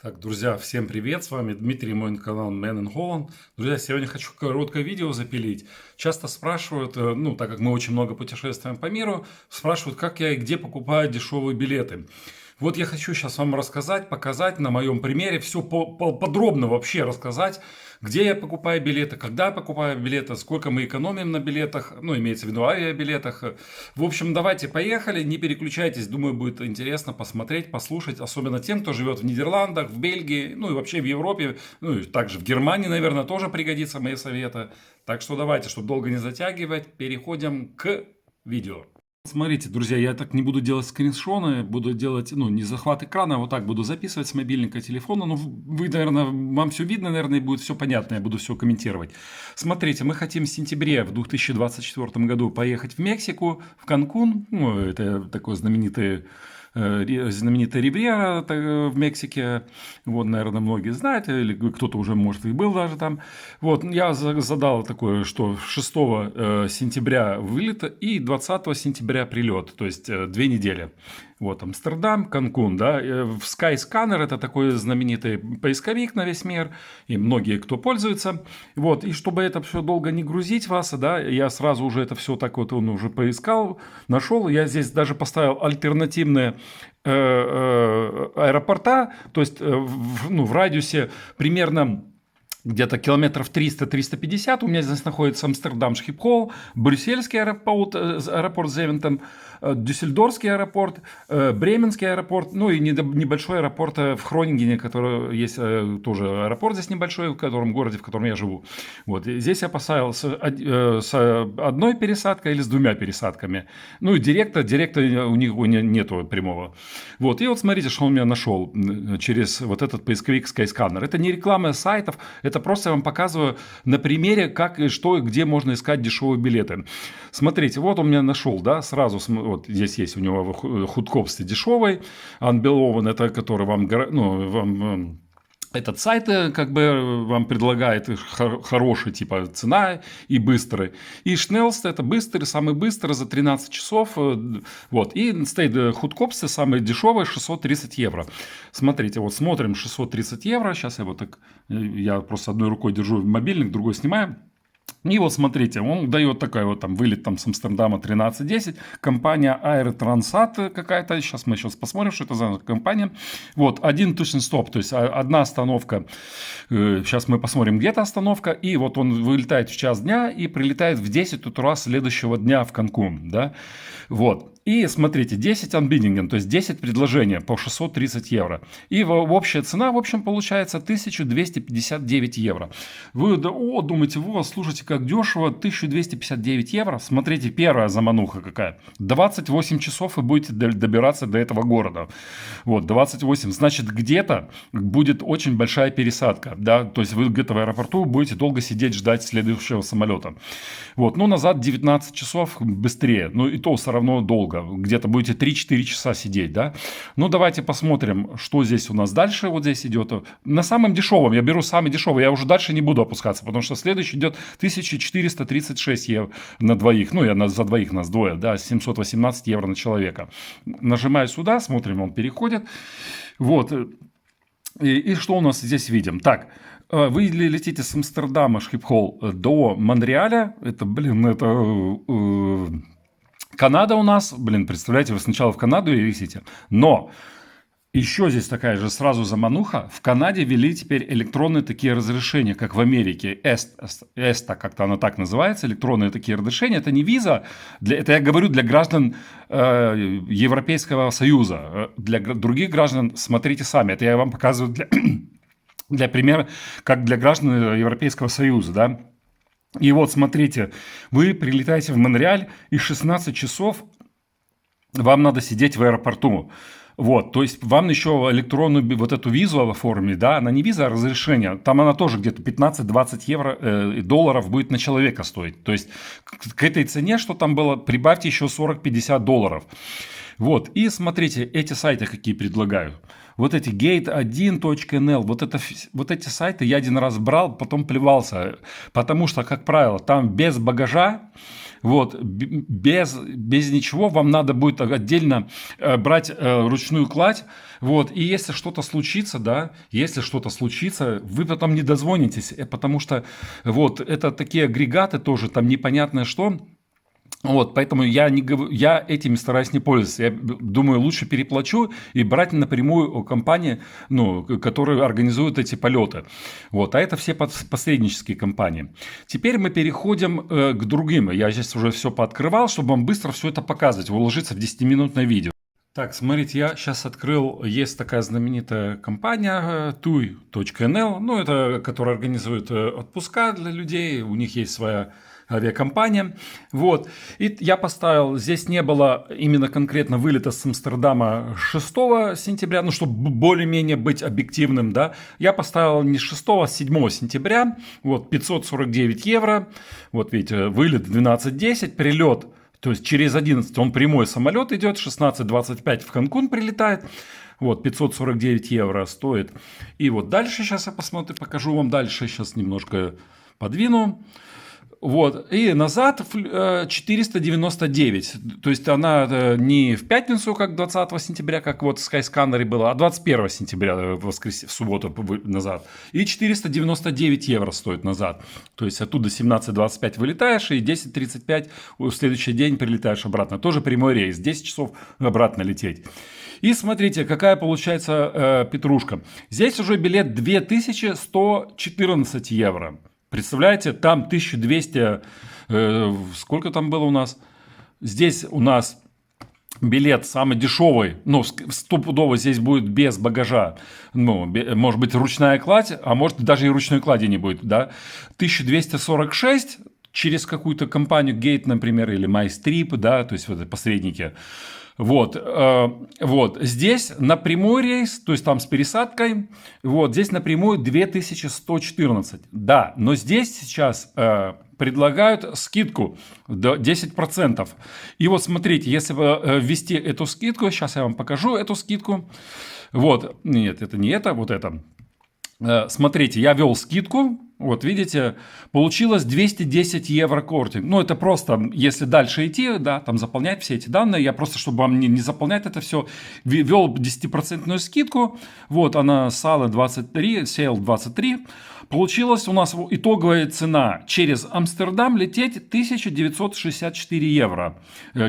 Так, друзья, всем привет, с вами Дмитрий, мой канал Man in Holland. Друзья, сегодня хочу короткое видео запилить. Часто спрашивают, так как мы очень много путешествуем по миру, спрашивают, как я и где покупаю дешевые билеты. Вот я хочу сейчас вам рассказать, показать на моем примере, все подробно вообще рассказать, где я покупаю билеты, когда я покупаю билеты, сколько мы экономим на билетах, имеется в виду авиабилетах. В общем, давайте поехали, не переключайтесь, думаю, будет интересно посмотреть, послушать, особенно тем, кто живет в Нидерландах, в Бельгии, и вообще в Европе, и также в Германии, наверное, тоже пригодятся мои советы. Так что давайте, чтобы долго не затягивать, переходим к видео. Смотрите, друзья, я так не буду делать скриншоты, буду делать, не захват экрана, а вот так буду записывать с мобильника телефона. Вы, наверное, вам все видно, наверное, и будет все понятно, я буду все комментировать. Смотрите, мы хотим в сентябре в 2024 году поехать в Мексику, в Канкун. Это такой знаменитая ривьера в Мексике. Вот, наверное, многие знают, или кто-то уже, может, и был даже там. Вот, я задал такое, что 6 сентября вылет и 20 сентября прилет, то есть 2 недели. Вот, Амстердам, Канкун, да. В Skyscanner это такой знаменитый поисковик на весь мир, и многие, кто пользуется. Вот, и чтобы это все долго не грузить вас, да, я сразу уже это все так вот уже поискал, нашел. Я здесь даже поставил альтернативные аэропорта, то есть в радиусе примерно где-то километров 300-350. У меня здесь находится Амстердам Шхипхол, Брюссельский аэропорт Зевентем, Дюссельдорфский аэропорт, Бременский аэропорт, и небольшой аэропорт в Хронингене, который есть тоже аэропорт здесь небольшой, в котором городе, в котором я живу. Вот. И здесь я поставил с одной пересадкой или с 2 пересадками. И директа у них нету прямого. Вот. И вот смотрите, что он меня нашел через вот этот поисковик Skyscanner. Это не реклама сайтов, это просто я вам показываю на примере, как и что и где можно искать дешевые билеты. Смотрите, вот он меня нашел, да, сразу, вот здесь есть у него Худкопсты дешевый, Unbeloven, это который вам этот сайт как бы вам предлагает хороший типа цена и быстрый. И Schnellst это быстрый, самый быстрый за 13 часов. Вот. И стоит Худкопсты самый дешевый 630 евро. Смотрите, вот смотрим 630 евро. Сейчас я просто одной рукой держу мобильник, другой снимаю. И вот смотрите, он дает такой вот там вылет с Амстердама 13:10. Компания Air Transat какая-то. Сейчас мы посмотрим, что это за компания. Вот, один Тушенстоп, то есть одна остановка. Сейчас мы посмотрим, где эта остановка. И вот он вылетает в час дня и прилетает в 10 утра следующего дня в Канкун. Да? Вот. И смотрите, 10 unbiddingen, то есть 10 предложений по 630 евро. И общая цена, в общем, получается 1259 евро. Вы думаете, слушайте, как дешево, 1259 евро. Смотрите, первая замануха какая. 28 часов и будете добираться до этого города. Вот, 28. Значит, где-то будет очень большая пересадка. Да? То есть вы где-то в аэропорту будете долго сидеть, ждать следующего самолета. Вот, назад 19 часов быстрее. И то все равно долго. Где-то будете 3-4 часа сидеть, да? Давайте посмотрим, что здесь у нас дальше. Вот здесь идет. На самом дешевом, я беру самый дешевый, я уже дальше не буду опускаться, потому что следующий идет 1436 евро на двоих. За двоих нас двое, да, 718 евро на человека. Нажимаю сюда, смотрим, он переходит. Вот. И что у нас здесь видим? Так, вы летите с Амстердама, Шхипхол, до Монреаля. Это Канада у нас. Представляете, вы сначала в Канаду летите. Но еще здесь такая же сразу замануха. В Канаде ввели теперь электронные такие разрешения, как в Америке. ESTA, как-то она так называется, электронные такие разрешения. Это не виза, это я говорю для граждан Европейского Союза. Для других граждан смотрите сами. Это я вам показываю для примера, как для граждан Европейского Союза, да. И вот, смотрите, вы прилетаете в Монреаль, и 16 часов вам надо сидеть в аэропорту. Вот, то есть вам еще электронную вот эту визу оформить, да, она не виза, а разрешение. Там она тоже где-то 15-20 долларов будет на человека стоить. То есть к этой цене, что там было, прибавьте еще 40-50 долларов. Вот, и смотрите, эти сайты какие предлагаю. Вот эти gate1.nl, вот эти сайты я один раз брал, потом плевался. Потому что, как правило, там без багажа Вот, без ничего вам надо будет отдельно брать ручную кладь. Вот, и если что-то случится, да, если что-то случится, вы потом не дозвонитесь, потому что вот это такие агрегаты тоже, там непонятное что. Вот, поэтому я этими стараюсь не пользоваться. Я думаю, лучше переплачу и брать напрямую у компании, ну, которые организуют эти полеты. Вот, а это все посреднические компании. Теперь мы переходим к другим. Я здесь уже все пооткрывал, чтобы вам быстро все это показывать, уложиться в 10-минутное видео. Так, смотрите, я сейчас открыл, есть такая знаменитая компания TUI.nl, ну, это, которая организует отпуска для людей, у них есть своя авиакомпания. Вот. И я поставил, здесь не было именно конкретно вылета с Амстердама 6 сентября, ну, чтобы более-менее быть объективным, да, я поставил не 6, а 7 сентября, вот, 549 евро, вот, видите, вылет 12:10, прилет, то есть через 11 он прямой самолет идет, 16:25 в Канкун прилетает. Вот, 549 евро стоит. И вот дальше сейчас я посмотрю, покажу вам дальше. Сейчас немножко подвину. Вот, и назад 499. То есть она не в пятницу, как 20 сентября, как вот в Skyscanner было, а 21 сентября, в субботу назад. И 499 евро стоит назад. То есть оттуда 17:25 вылетаешь, и 10:35 в следующий день прилетаешь обратно. Тоже прямой рейс, 10 часов обратно лететь. И смотрите, какая получается петрушка. Здесь уже билет 2114 евро. Представляете, там 1200, сколько там было у нас? Здесь у нас билет самый дешевый, ну, стопудово здесь будет без багажа, ну, может быть, ручная кладь, а может, даже и ручной клади не будет, да, 1246 через какую-то компанию Gate, например, или MyStrip, да, то есть вот посредники. Вот, вот, здесь напрямую рейс, то есть там с пересадкой, вот, здесь напрямую 2114, да, но здесь сейчас предлагают скидку до 10%. И вот смотрите, если ввести эту скидку, сейчас я вам покажу эту скидку, вот, нет, это не это, вот это. Смотрите, я ввел скидку, вот видите, получилось 210 евро кортинг. Ну, это просто, если дальше идти, да, там заполнять все эти данные, я просто, чтобы вам не заполнять это все, ввел 10% скидку, вот она Sail 23, получилась у нас итоговая цена через Амстердам лететь 1964 евро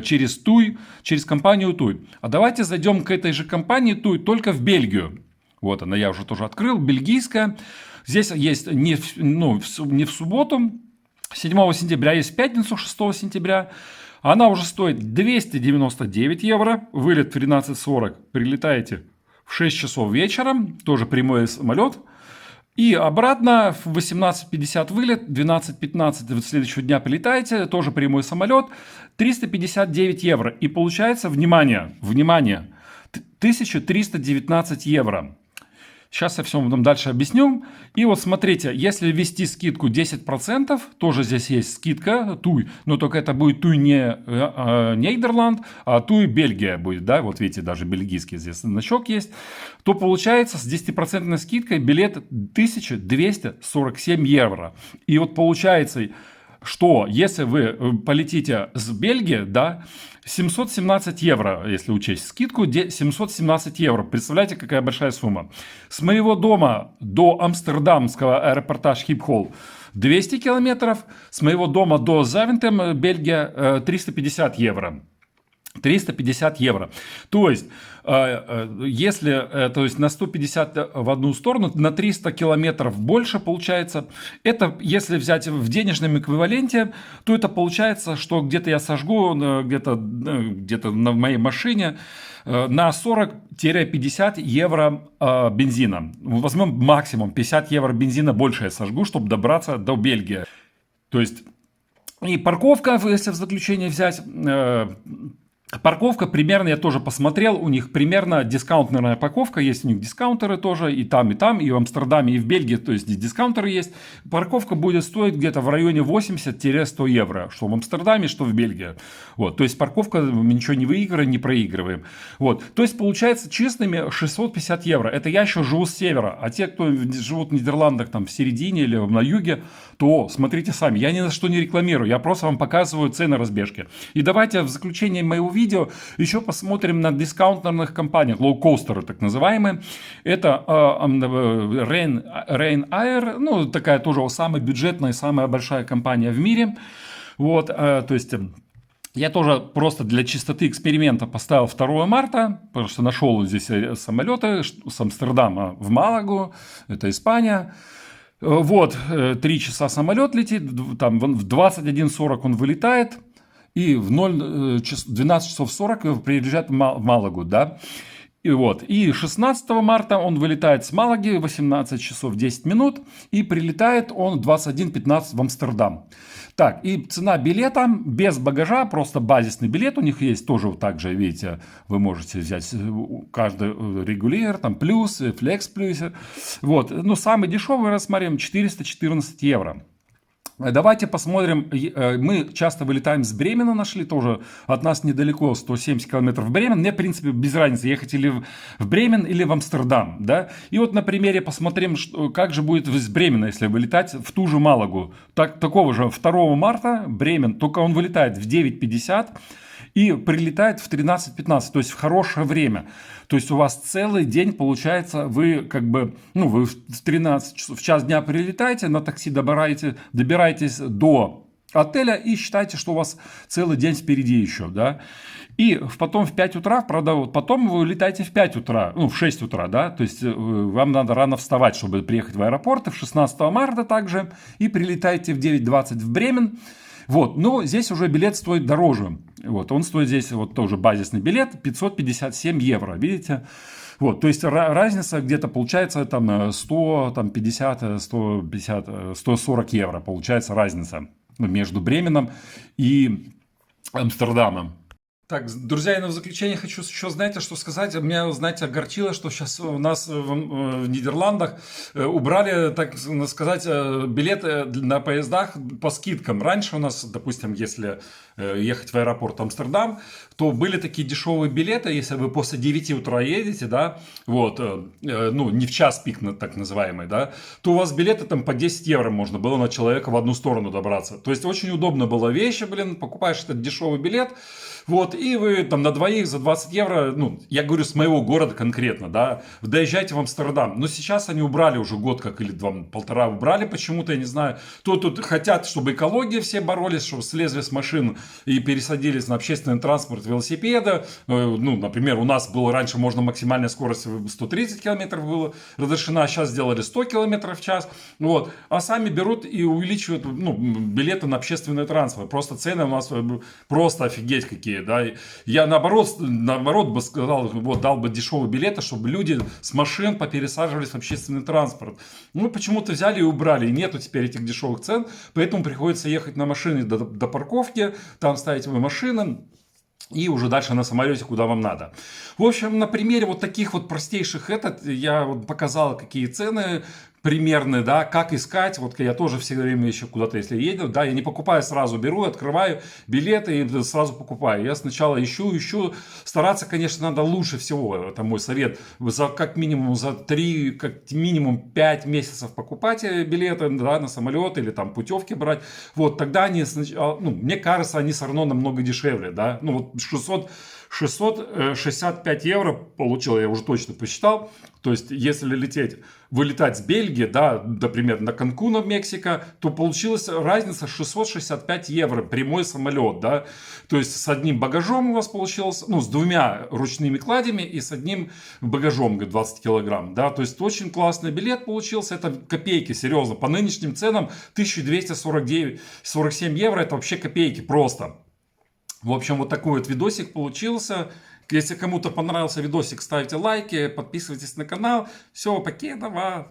через TUI, через компанию TUI. А давайте зайдем к этой же компании TUI, только в Бельгию. Вот она, я уже тоже открыл, бельгийская. Здесь есть не в субботу, 7 сентября, есть в пятницу, 6 сентября. Она уже стоит 299 евро, вылет в 13:40, прилетаете в 6 часов вечера, тоже прямой самолет. И обратно в 18:50 вылет, 12:15 следующего дня прилетаете, тоже прямой самолет, 359 евро. И получается, внимание, 1319 евро. Сейчас я все вам дальше объясню. И вот смотрите, если ввести скидку 10%, тоже здесь есть скидка TUI, но только это будет TUI не Нидерланд, а TUI Бельгия будет, да, вот видите, даже бельгийский здесь значок есть, то получается с 10% скидкой билет 1247 евро. И вот получается, что если вы полетите с Бельгии, да, 717 евро, если учесть скидку, 717 евро. Представляете, какая большая сумма. С моего дома до Амстердамского аэропорта Schiphol 200 километров, с моего дома до Завентем, Бельгия, 350 евро. 350 евро. То есть, если то есть на 150 в одну сторону, на 300 километров больше получается. Это, если взять в денежном эквиваленте, то это получается, что где-то я сожгу, где-то на моей машине на 40-50 евро бензина. Возьмем максимум 50 евро бензина больше я сожгу, чтобы добраться до Бельгии. То есть, и парковка, если в заключение взять... Парковка примерно, я тоже посмотрел, у них примерно дискаунтная парковка, есть у них дискаунтеры тоже, и там, и в Амстердаме, и в Бельгии, то есть дискаунтеры есть. Парковка будет стоить где-то в районе 80-100 евро, что в Амстердаме, что в Бельгии. Вот, то есть парковка, мы ничего не выигрываем, не проигрываем. Вот, то есть получается чистыми 650 евро. Это я еще живу с севера, а те, кто живут в Нидерландах там в середине или на юге, то смотрите сами. Я ни на что не рекламирую, я просто вам показываю цены разбежки. И давайте в заключение моего видео еще посмотрим на дискаунтерных компаниях, лоукостеры так называемые. Это Ryanair, ну такая тоже самая бюджетная, самая большая компания в мире. Вот, то есть я тоже просто для чистоты эксперимента поставил 2 марта, потому что нашел здесь самолеты с Амстердама в Малагу, это Испания. Вот, 3 часа самолет летит, там в 21:40 он вылетает, и в 12 часов 40 приезжает в Малагу, да. И вот, и 16 марта он вылетает с Малаги, 18 часов 10 минут, и прилетает он в 21:15 в Амстердам. Так, и цена билета без багажа, просто базисный билет у них есть, тоже вот так же, видите, вы можете взять каждый регулер, там плюс, флекс плюс. Вот, ну самый дешевый рассмотрим 414 евро. Давайте посмотрим, мы часто вылетаем с Бремена, нашли тоже от нас недалеко, 170 километров в Бремен. Мне, в принципе, без разницы, ехать или в Бремен, или в Амстердам, да. И вот на примере посмотрим, как же будет с Бремена, если вылетать в ту же Малагу. Такого же 2 марта Бремен, только он вылетает в 9:50 и прилетает в 13:15, то есть в хорошее время. То есть у вас целый день, получается, вы как бы, ну, вы в 13 часов, в час дня прилетаете, на такси добираетесь до отеля и считайте, что у вас целый день впереди еще, да. И потом в 5 утра, правда, потом вы летаете в 5 утра, ну, в 6 утра, да, то есть вам надо рано вставать, чтобы приехать в аэропорт, и в 16 марта также, и прилетаете в 9:20 в Бремен. Вот, но здесь уже билет стоит дороже. Вот, он стоит здесь, вот тоже базисный билет, 557 евро, видите? Вот, то есть разница где-то получается там 150, 150, 140 евро получается разница между Бременом и Амстердамом. Так, друзья, и в заключение хочу еще, знаете, что сказать. Меня, знаете, огорчило, что сейчас у нас в Нидерландах убрали, так сказать, билеты на поездах по скидкам. Раньше у нас, допустим, если ехать в аэропорт Амстердам, то были такие дешевые билеты, если вы после 9 утра едете, да, вот, ну, не в час пик, так называемый, да, то у вас билеты там по 10 евро можно было на человека в одну сторону добраться. То есть очень удобно было вещи, блин, покупаешь этот дешевый билет, вот, и вы там на двоих за 20 евро, ну, я говорю с моего города конкретно, да, доезжаете в Амстердам. Но сейчас они убрали уже год как или полтора убрали почему-то, я не знаю. То тут хотят, чтобы экология все боролись, чтобы слезли с машин и пересадились на общественный транспорт, велосипеды. Ну, например, у нас было раньше можно максимальная скорость 130 километров было разрешена, сейчас сделали 100 километров в час. Вот. А сами берут и увеличивают, ну, билеты на общественный транспорт. Просто цены у нас просто офигеть какие. Да? Я наоборот бы сказал, вот, дал бы дешевые билеты, чтобы люди с машин попересаживались в общественный транспорт. Ну, почему-то взяли и убрали, и нету теперь этих дешевых цен, поэтому приходится ехать на машине до парковки, там ставить вы машину, и уже дальше на самолете, куда вам надо. В общем, на примере вот таких вот простейших я вот показал, какие цены примерные, да, как искать. Вот я тоже все время еще куда-то, если еду, да, я не покупаю сразу, беру, открываю билеты и сразу покупаю. Я сначала ищу. Стараться, конечно, надо лучше всего. Это мой совет. Как минимум за 3, как минимум 5 месяцев покупать билеты, да, на самолет или там путевки брать. Вот тогда они, ну, мне кажется, они все равно намного дешевле, да. Ну вот 665 евро получил, я уже точно посчитал. То есть, если вылетать с Бельгии, да, например, на Канкун, Мексика, то получилась разница 665 евро, прямой самолет, да. То есть, с одним багажом у вас получилось, ну, с 2 ручными кладями и с одним багажом, 20 килограмм, да. То есть, очень классный билет получился, это копейки, серьезно. По нынешним ценам 1247 евро, это вообще копейки просто. В общем, вот такой вот видосик получился. Если кому-то понравился видосик, ставьте лайки, подписывайтесь на канал. Все, покедова!